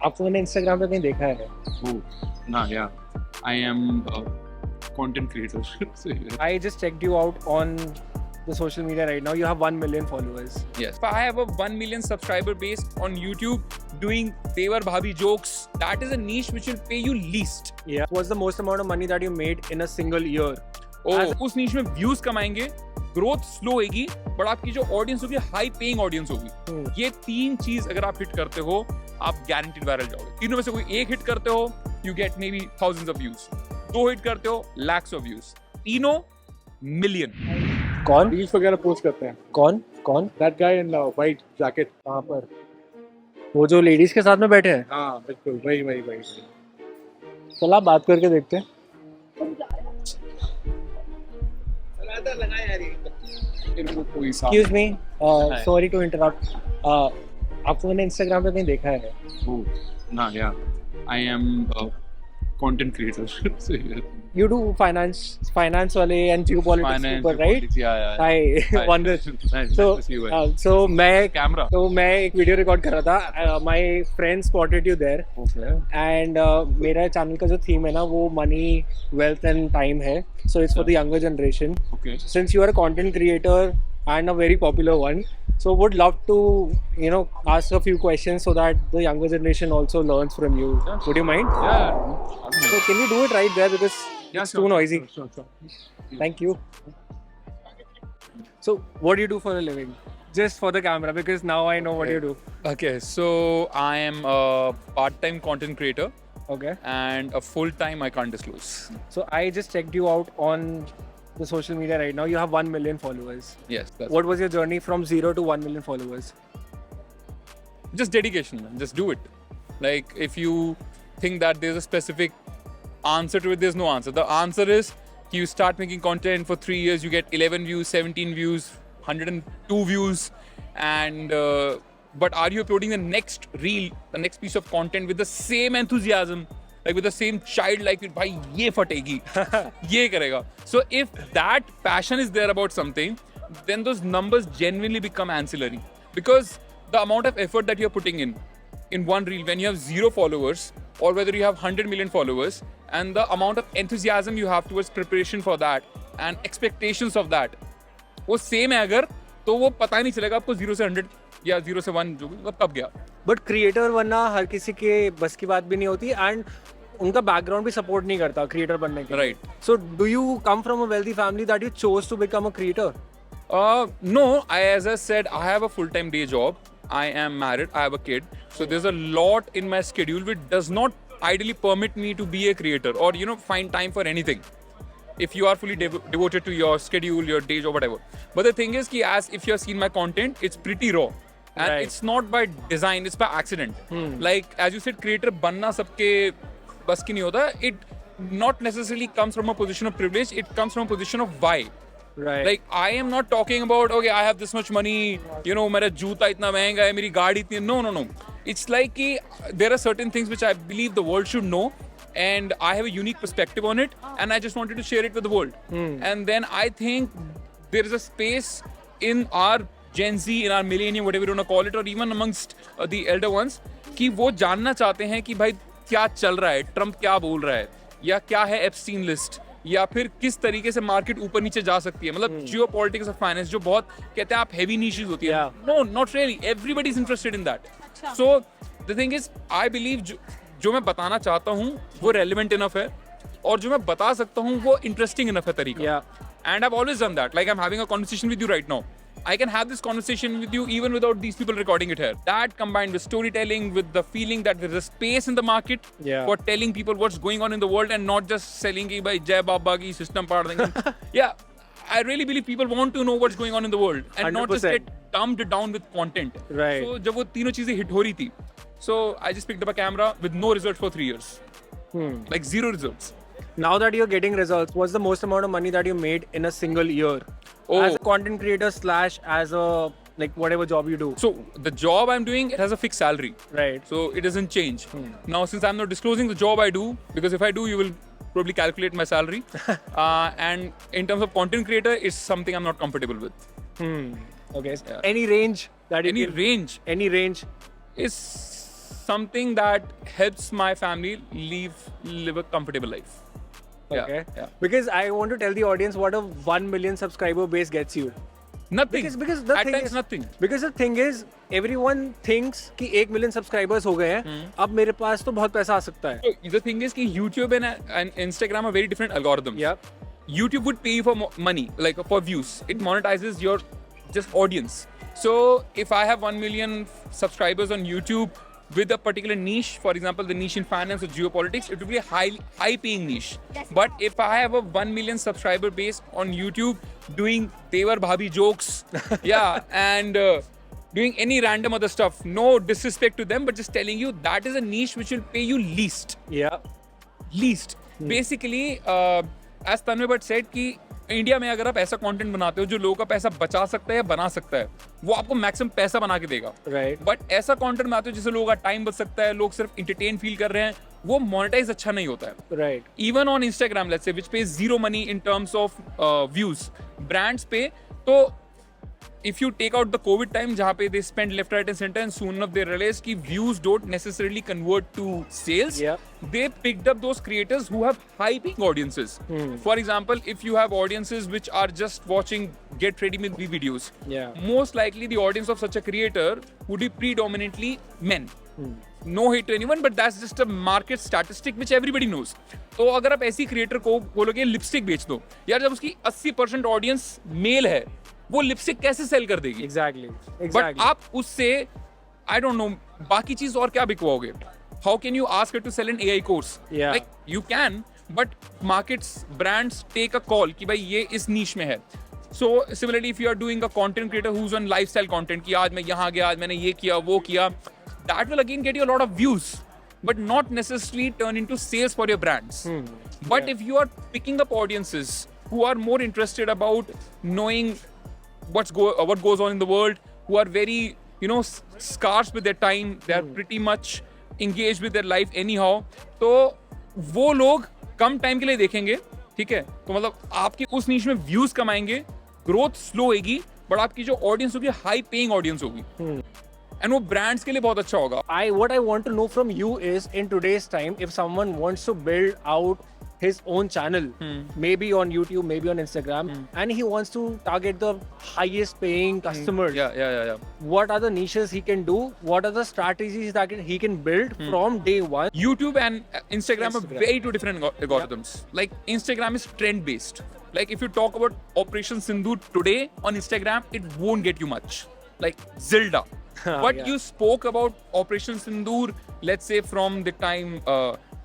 आपको मैंने इंस्टाग्राम पे कहीं देखा है? Oh, nah, yeah. I am a content creator. So, yeah. I just checked you out on the social media right now. You have 1 million followers. Yes. I have a 1 million subscriber base on YouTube doing Tevar Bhabhi jokes. That is a niche which will pay you least. Yeah. What's the most amount of money that you made in a single year? उस niche में views कमाएंगे, growth slow होगी, but आपकी जो audience होगी high paying audience होगी. ये तीन चीज अगर आप हिट करते हो, आप गारंटीड वायरल जाओगे. तीनों में से कोई एक हिट करते हो, you get may be thousands of views. दो हिट करते हो, लैक्स ऑफ व्यूज. तीनों मिलियन. कौन रील्स वगैरह पोस्ट करते हैं. कौन that guy in white jacket. कहाँ पर? वो जो लेडीज के साथ में बैठे हैं. हाँ बिल्कुल वही. चल आप बात करके देखते हैं. Excuse me, sorry to interrupt. आपको मैंने इंस्टाग्राम पे कहीं देखा है? Oh, nah, yeah. I am a content creator. So, yeah. You do finance वाले and geopolitics people, right? geopolitics, yeah. Hi, Wonder. Nice So, to see you, man. so Camera. मैं एक video record कर रहा था. My friend spotted you there. Okay. And मेरा channel का जो theme है ना वो मनी, वेल्थ एंड टाइम है. So it's for the younger generation. Okay. Since you are a content creator and a very popular one, so would love to ask a few questions so that the younger generation also learns from you. Yeah. Would you mind? Yeah. So can you do it right there because it's too noisy. Sure. Thank you. So what do you do for a living? Just for the camera, because now I know what you do. Okay, so I am a part-time content creator Okay. and a full-time I can't disclose. So I just checked you out on the social media right now. You have 1 million followers. Yes. That's What was your journey from 0 to 1 million followers? just dedication, man. Just do it. Like, if you think that there's a specific answer to it, there's no answer. The answer is you start making content for 3 years, you get 11 views, 17 views, 102 views, and but are you uploading the next reel, the next piece of content with the same enthusiasm, like with the same childlike, bhai ye fategi, ye karega. So if that passion is there about something, then those numbers genuinely become ancillary, because the amount of effort that you're putting in one reel, when you have 0 followers or whether you have 100 million followers, and the amount of enthusiasm you have towards preparation for that and expectations of that, वो same है अगर, तो वो पता ही नहीं चलेगा आपको 0 से 100 या 0 से 1 जो भी कब गया. बट क्रिएटर बनना हर किसी के बस की बात भी नहीं होती एंड उनका बैकग्राउंड भी सपोर्ट नहीं करता क्रिएटर बनने के. Right. So do you come from a wealthy family that you chose to become a creator? No, as I said, I have a full-time day job. I am married. I have a kid. So there's a lot in my schedule which does not ideally permit me to be a creator or find time for anything. If you are fully devoted to your schedule, your day job, whatever. But the thing is, as if you have seen my content, it's pretty raw. And Right. it's not by design, it's by accident. Like, as you said, creator banna sabke bas ki nahi hota. It not necessarily comes from a position of privilege, it comes from a position of why. Right. Like, I am not talking about, okay, I have this much money, मेरा जूता इतना महंगा है, मेरी गाड़ी इतनी. No. It's like there are certain things which I believe the world should know, and I have a unique perspective on it, and I just wanted to share it with the world. And then I think there is a space in our Gen Z, in our millennium, whatever you want to call it, or even amongst the elder ones, कि वो जानना चाहते हैं कि भाई क्या चल रहा है, ट्रम्प क्या बोल रहा है, या क्या है एप्स्टीन लिस्ट, या फिर किस तरीके से मार्केट ऊपर नीचे जा सकती है. मतलब जियोपॉलिटिक्स ऑफ फाइनेंस जो बहुत कहते हैं आप हेवी नीशेस होती है. No, not really. Everybody is interested in that. So the thing is, I believe जो मैं बताना चाहता हूँ वो रेलिवेंट इनफ है, और जो मैं बता सकता हूँ वो इंटरेस्टिंग इनफ है तरीका. And I have always done that. Like I am having a conversation with you right now. I can have this conversation with you even without these people recording it here. That combined with storytelling, with the feeling that there is a space in the market for telling people what's going on in the world and not just selling ki bhai Jai Baba ki system part denge. Yeah, I really believe people want to know what's going on in the world and 100%. not just get dumbed down with content. Right. So जब वो तीनों चीजें hit हो रही थी, so I just picked up a camera with no results for 3 years. Like 0 results. Now that you're getting results, what's the most amount of money that you made in a single year? As a content creator / as a like whatever job you do. So the job I'm doing, it has a fixed salary. Right. So it doesn't change. Now, since I'm not disclosing the job I do, because if I do, you will probably calculate my salary. And in terms of content creator, it's something I'm not comfortable with. Okay. Any range that you Any can- range Any range. is something that helps my family live a comfortable life. Okay. Yeah. Because I want to tell the audience what a 1 million subscriber base gets you. Nothing. Because the At thing times is, nothing. Because the thing is, everyone thinks कि 1 million subscribers हो गए हैं, अब मेरे पास तो बहुत पैसा आ सकता है. So the thing is कि YouTube and Instagram are very different algorithms. Yeah. YouTube would pay you for money, like for views. It monetizes your just audience. So if I have 1 million subscribers on YouTube with a particular niche, for example, the niche in finance or geopolitics, it would be a high paying niche. But if I have a 1 million subscriber base on YouTube doing Tevar Bhabhi jokes, yeah, and doing any random other stuff, no disrespect to them, but just telling you that is a niche which will pay you least. Yeah. Least. Basically, as Tanmay Bhatt said कि India में अगर आप ऐसा content बनाते हो जो लोगों का पैसा बचा सकता है या बना सकता है, वो आपको मैक्सिमम पैसा बना के देगा. Right. बट ऐसा कंटेंट बनाते हो जिससे लोगों का टाइम बच सकता है, लोग सिर्फ इंटरटेन फील कर रहे हैं, वो मोनेटाइज अच्छा नहीं होता है. Right. Even on Instagram let's say which page zero money in terms of views, brands पे तो if you take out the COVID time जहाँ पे they spend left, right and center and soon enough they realize कि views don't necessarily convert to sales. Yeah. They picked up those creators who have high paying audiences. For example, if you have audiences which are just watching get ready with me videos, Yeah. most likely the audience of such a creator would be predominantly men. No hate to anyone, but that's just a market statistic which everybody knows. तो अगर आप ऐसी creator को बोलोगे lipstick बेच दो, यार जब उसकी 80% ऑडियंस मेल है, वो लिपस्टिक कैसे सेल कर देगी? Exactly. But Exactly. आप उससे आई डोंट नो बाकी चीज और क्या बिकवाओगे? How can you ask her to sell an AI course? Yeah. Like you can, but markets brands take a call कि भाई ये इस नीश में है. So similarly if you are doing a content creator who is on lifestyle content कि आज मैं यहाँ गया, आज मैंने ये किया, वो किया, that will again get you a lot of views, but not necessarily turn into sales for your brands. But if you are picking up audiences who are more interested about knowing what goes on in the world, who are very scarce with their time, they are pretty much engaged with their life anyhow, तो वो लोग कम time के लिए देखेंगे, ठीक है? तो मतलब आपकी उस नीश में व्यूज कमाएंगे, ग्रोथ स्लो होगी, बट आपकी जो ऑडियंस होगी हाई पेइंग ऑडियंस होगी. एंड वो ब्रांड्स के लिए बहुत अच्छा होगा. What I want to know from you is, in today's time, if someone wants to build out his own channel, maybe on YouTube, maybe on Instagram, and he wants to target the highest paying customers, Yeah. what are the niches he can do? What are the strategies that he can build from day one? YouTube and Instagram are Instagram. very two different algorithms. Like Instagram is trend based. Like if you talk about Operation Sindoor today on Instagram, it won't get you much. Like Zilda. But Yeah. you spoke about Operation Sindoor, let's say from the time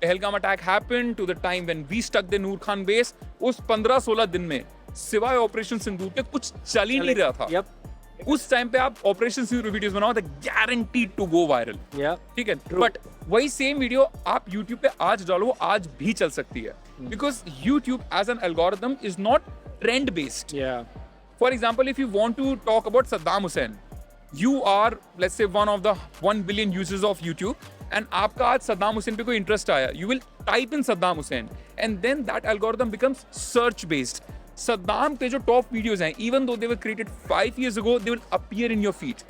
Pahalgam attack happened to the time when we stuck the Noor Khan base, उस 15-16 दिन में सिवाय operation सिंदूर के कुछ चल ही नहीं रहा था. Yep. उस टाइम पे आप ऑपरेशन सिंदूर वीडियोस बनाओ तो guaranteed to go viral. Yeah. ठीक है, बट वही सेम वीडियो आप YouTube पे आज डालो, आज भी चल सकती है, because YouTube as an algorithm is not trend based. Yeah. For example, if you want to talk about Saddam Hussein, you are, let's say, one of the 1 billion users of YouTube, and आपका आज सद्दाम हुसैन पे कोई interest आया, you will type in Saddam Hussein, and then that algorithm becomes search based. Saddam पे जो top videos हैं, even though they were created 5 years ago, they will appear in your feed,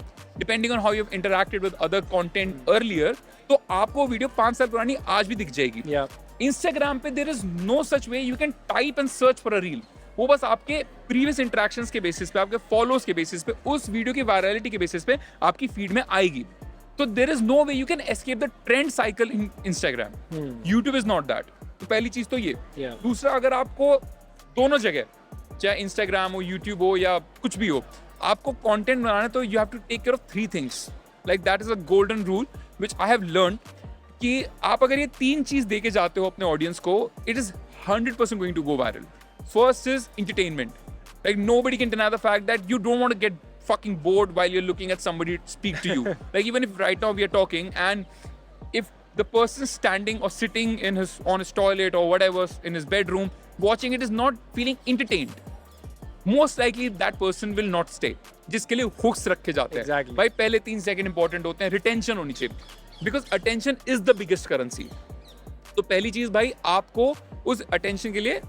depending on how you've interacted with other content earlier. तो आपको video 5 साल पुरानी आज भी दिख जाएगी. Yeah. Instagram पे there is no such way you can type and search for a reel. वो बस आपके प्रीवियस इंटरेक्शंस के बेसिस पे, आपके फॉलोअर्स के बेसिस पे, उस वीडियो की वायरलिटी के बेसिस पे आपकी फीड में आएगी. तो there is no way you can escape the trend cycle in Instagram. YouTube is not that. तो पहली चीज तो ये. Yeah. दूसरा, अगर आपको दोनों जगह, चाहे इंस्टाग्राम हो, यूट्यूब हो या कुछ भी हो, आपको कंटेंट बनाना है तो you have to take care of 3 things. Like that is a golden rule which I have learn, कि आप अगर ये 3 चीज देके जाते हो अपने ऑडियंस को, it is 100% going to go viral. First is entertainment. Like nobody can deny the fact that you don't want to get fucking bored while you're looking at somebody speak to you. Like even if right now we are talking and if the person standing or sitting on his toilet or whatever in his bedroom watching it is not feeling entertained, most likely that person will not stay. जिसके लिए hooks रखे जाते हैं. Exactly. भाई पहले 3 second important होते हैं, retention होनी चाहिए, because attention is the biggest currency. तो पहली चीज भाई, आपको उस अटेंशन के लिए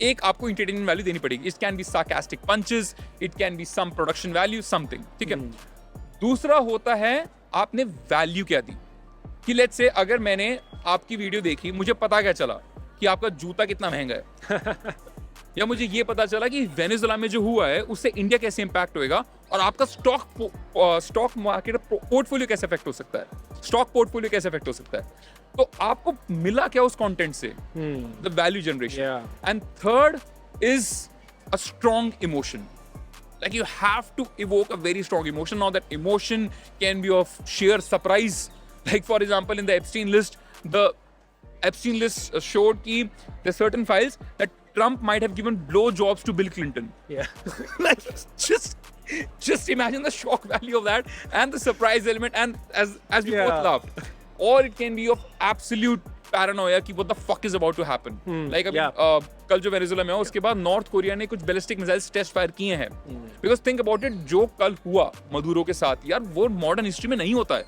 एक आपको इंटरटेनमेंट वैल्यू देनी पड़ेगी. It can be sarcastic punches, it can be some production value, something. ठीक है. दूसरा होता है आपने वैल्यू क्या दी. कि लेट्स से अगर मैंने आपकी वीडियो देखी, मुझे पता क्या चला कि आपका जूता कितना महंगा है या मुझे ये पता चला कि वेनेजुला में जो हुआ है उससे इंडिया कैसे इंपैक्ट होएगा और आपका स्टॉक मार्केट पोर्टफोलियो कैसे इफेक्ट हो सकता है, स्टॉक पोर्टफोलियो कैसे इफेक्ट हो सकता है, तो आपको मिला क्या उस कंटेंट से, the value generation. And third is a strong emotion. Like you have to evoke a very strong emotion. Now that emotion can be of sheer surprise. Like for example, in the Epstein list showed that there's certain files that Trump might have given blow jobs to Bill Clinton. Yeah. Like just imagine the shock value of that and the surprise element, and as we both laughed. Or it can be of absolute paranoia कि what the fuck is about to happen. Like अभी कल जो Venezuela में हुआ उसके बाद north Korea ने कुछ बैलिस्टिक मिसाइल्स टेस्ट फायर किए हैं. बिकॉज थिंक अबाउट इट, जो कल हुआ मदुरो के साथ, यार वो मॉडर्न हिस्ट्री में नहीं होता है.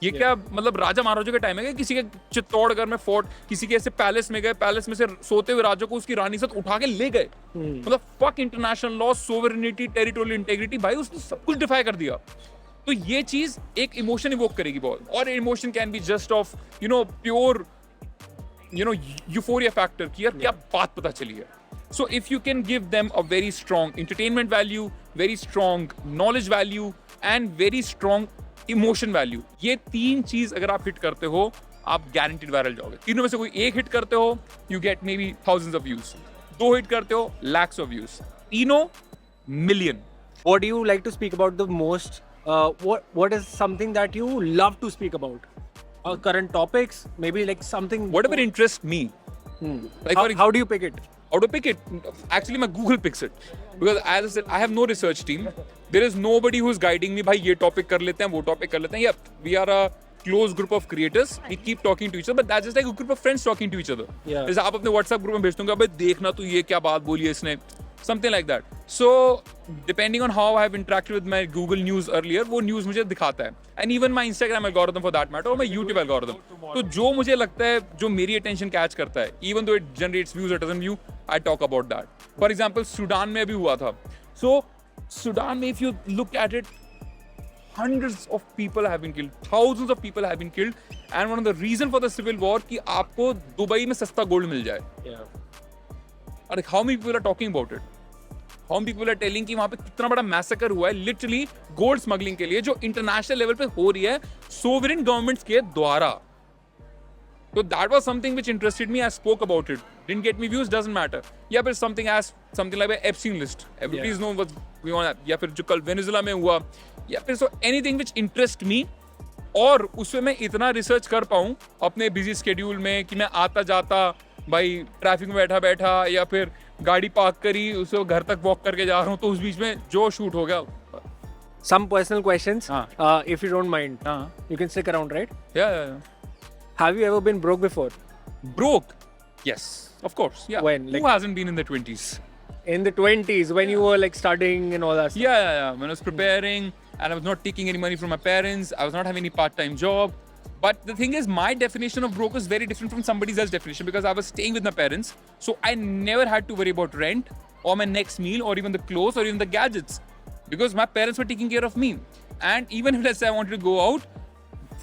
ये क्या मतलब राजा महाराजा के टाइम है क्या? किसी के चित्तौड़गढ़ में फोर्ट, किसी के ऐसे पैलेस में गए, पैलेस में से सोते हुए राजा को उसकी रानी साथ उठा के ले गए. मतलब fuck international law, sovereignty, territorial integrity, भाई उसने सब कुछ डिफाई कर दिया. तो ये चीज एक इमोशन इवोक करेगी बहुत. और emotion can be just of pure euphoria factor कि यार क्या बात पता चली है. So if you can give them a very strong entertainment value, very strong knowledge value and very strong emotion value, ये तीन चीज अगर आप हिट करते हो, आप गारंटीड वायरल जाओगे. तीनों में से कोई एक हिट करते हो, you get may be thousands of views. दो हिट करते हो, लैक्स ऑफ व्यूज. तीनों million. What do you like to speak about the most? What is something that you love to speak about? Current topics, maybe like something. Whatever interests me. Like How do you pick it? How to pick it? Actually, my Google picks it, because as I said, I have no research team. There is nobody who is guiding me. भाई ये topic कर लेते हैं, वो topic कर लेते हैं. Yeah, we are a close group of creators. We keep talking to each other, but that's just like a group of friends talking to each other. Yeah. जैसे आप अपने WhatsApp group में भेजते होंगे, भाई देखना तू ये क्या बात बोली है इसने. Something like that. So, depending on how I have interacted with my Google News earlier, वो news मुझे दिखाता है. And even my Instagram algorithm for that matter, और my YouTube algorithm. तो जो मुझे लगता है, जो मेरी attention catch करता है, even though it generates views or doesn't view, I talk about that. For example, Sudan में अभी हुआ था. So, Sudan में if you look at it, hundreds of people have been killed, thousands of people have been killed, and one of the reason for the civil war कि आपको Dubai में सस्ता gold मिल जाए. Yeah. और how many people are talking about it? How many people are telling कि वहां पे कितना बड़ा मैसेकर हुआ है लिटरली गोल्ड स्मगलिंग के लिए, जो इंटरनेशनल लेवल पे हो रही है सोवरेन गवर्नमेंट्स के द्वारा. तो that was something which interested me. I spoke about it. Didn't get me views, doesn't matter. या फिर something like Epstein list, everybody know what's going on. या फिर जो कल वेनेजुला में हुआ, या फिर so anything which interest me, और उसमें मैं इतना रिसर्च कर पाऊं अपने बिजी स्केड्यूल में कि मैं आता जाता भाई ट्रैफिक में बैठा या फिर गाड़ी पार्क करी, उसे घर तक वॉक करके जा रहा हूँ, तो उस बीच में जो शूट हो गया. Some personal questions. हाँ. If you don't mind, you can stick around, right? Yeah. Have you ever been broke before? Broke? Yes, of course. Yeah. When? Who hasn't been in the 20s? In the 20s, when you were like studying and all that stuff. Yeah. When I was preparing and I was not taking any money from my parents, I was not having any part-time job. But the thing is, my definition of broke is very different from somebody else's definition, because I was staying with my parents, so I never had to worry about rent or my next meal or even the clothes or even the gadgets, because my parents were taking care of me. And even if let's say I wanted to go out,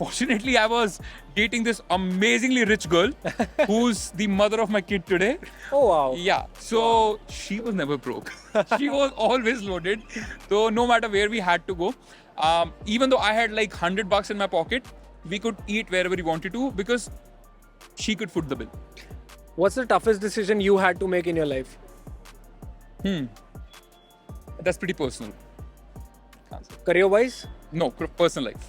fortunately I was dating this amazingly rich girl who's the mother of my kid today. Oh wow. Yeah, so she was never broke. She was always loaded. So no matter where we had to go, even though I had like $100 in my pocket, we could eat wherever we wanted to because she could foot the bill. What's the toughest decision you had to make in your life? That's pretty personal. Career-wise? No, personal life.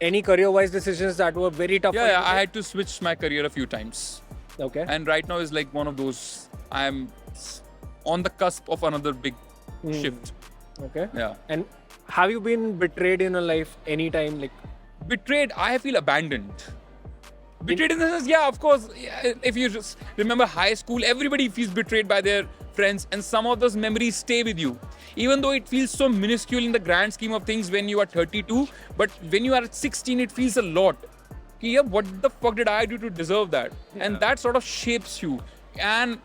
Any career-wise decisions that were very tough? for you Yeah, to I make? had to switch my career a few times. Okay. And right now is like one of those, I'm on the cusp of another big shift. Okay. Yeah. And have you been betrayed in a life anytime? Like, Betrayed, I feel abandoned. Betrayed in the sense, yeah, of course. Yeah, if you just remember high school, everybody feels betrayed by their friends, and some of those memories stay with you. Even though it feels so minuscule in the grand scheme of things when you are 32, but when you are 16, it feels a lot. Yeah, what the fuck did I do to deserve that? Yeah. And that sort of shapes you. And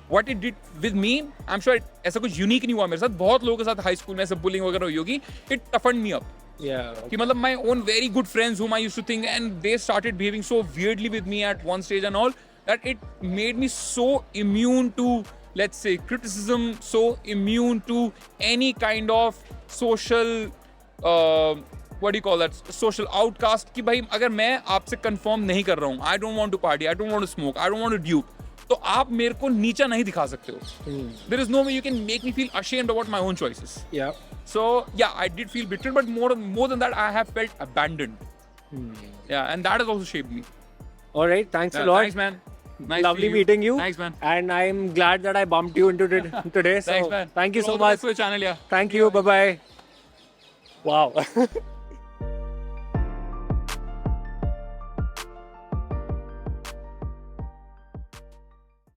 what it did with me, I'm sure ऐसा कुछ unique नहीं हुआ मेरे साथ. बहुत लोगों के साथ high school में ऐसा bullying वगैरह हुई होगी. It toughened me up. Yeah. कि मतलब my own very good friends whom I used to think, and they started behaving so weirdly with me at one stage and all, that it made me so immune to, let's say, criticism, so immune to any kind of social what do you call that, social outcast, कि भाई अगर मैं आपसे confirm नहीं कर रहा हूँ, I don't want to party, I don't want to smoke, I don't want to dupe, तो आप मेरे को नीचा नहीं दिखा सकते हो. There is no way you can make me feel ashamed about my own choices. Yeah. So yeah, I did feel betrayed, but more than that, I have felt abandoned. Yeah, and that has also shaped me. All right. Thanks a Yeah, lot. thanks, man. Nice Lovely seeing meeting you. Thanks, man. And I'm glad that I bumped you into today. So Thanks, man. thank you All so the best much. for your channel, yeah. Thank you. Bye bye. Wow.